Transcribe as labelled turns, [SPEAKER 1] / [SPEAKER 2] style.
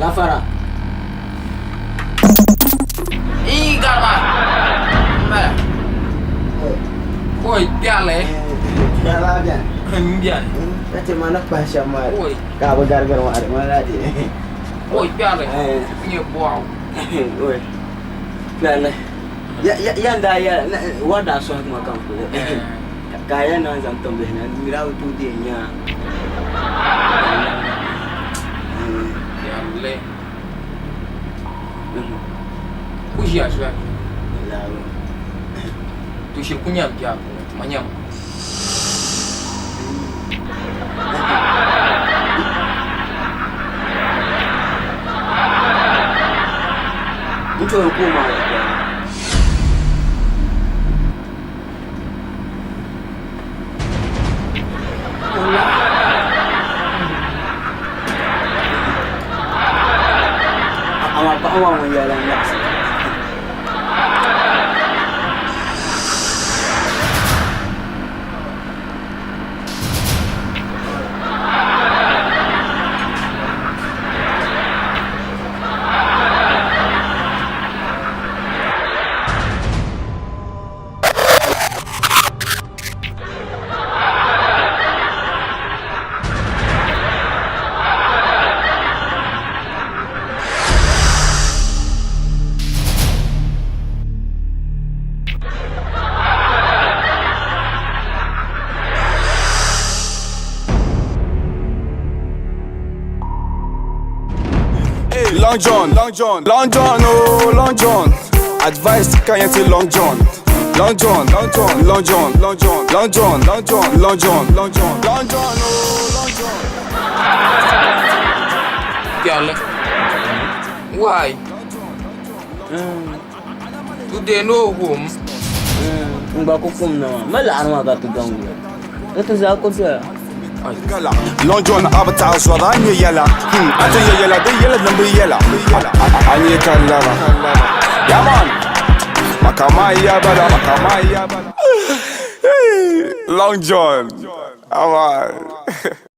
[SPEAKER 1] Gafara.
[SPEAKER 2] Ih, garba. Mana? Oi, piale.
[SPEAKER 1] Piala aja.
[SPEAKER 2] Biar.
[SPEAKER 1] Macam mana bahasa mat?
[SPEAKER 2] Oi.
[SPEAKER 1] Kau bergar-gar mana dia?
[SPEAKER 2] Oi, piale. Ni buau.
[SPEAKER 1] Oi. Piala. Ya anda ya wadah soal makam tu. Kaya nak jantung behna, mirau tu dia nya.
[SPEAKER 2] Piale. Kuya sudah.
[SPEAKER 1] Lalu.
[SPEAKER 2] Tu si kunyam dia. Manyam.
[SPEAKER 1] Itu aku mahu. Apa awak menjalan nak?
[SPEAKER 3] Long John, Long John, Long John, oh Long John. Advice kaya ti Long John. Long John, Long John, Long John, Long John, Long John, Long John, Long John, Long John, Long John, oh Long John.
[SPEAKER 2] Piale. Why? Tu de no home.
[SPEAKER 1] Mbak hukum nama. Malah arwah kata ganggu. Itu zakut dia.
[SPEAKER 3] Long John avatar swada anye yela. Ate yela de yela nambi yela. Anye kalala. Yaman. Makamaya bada, makamaya bada. Long John. Aman.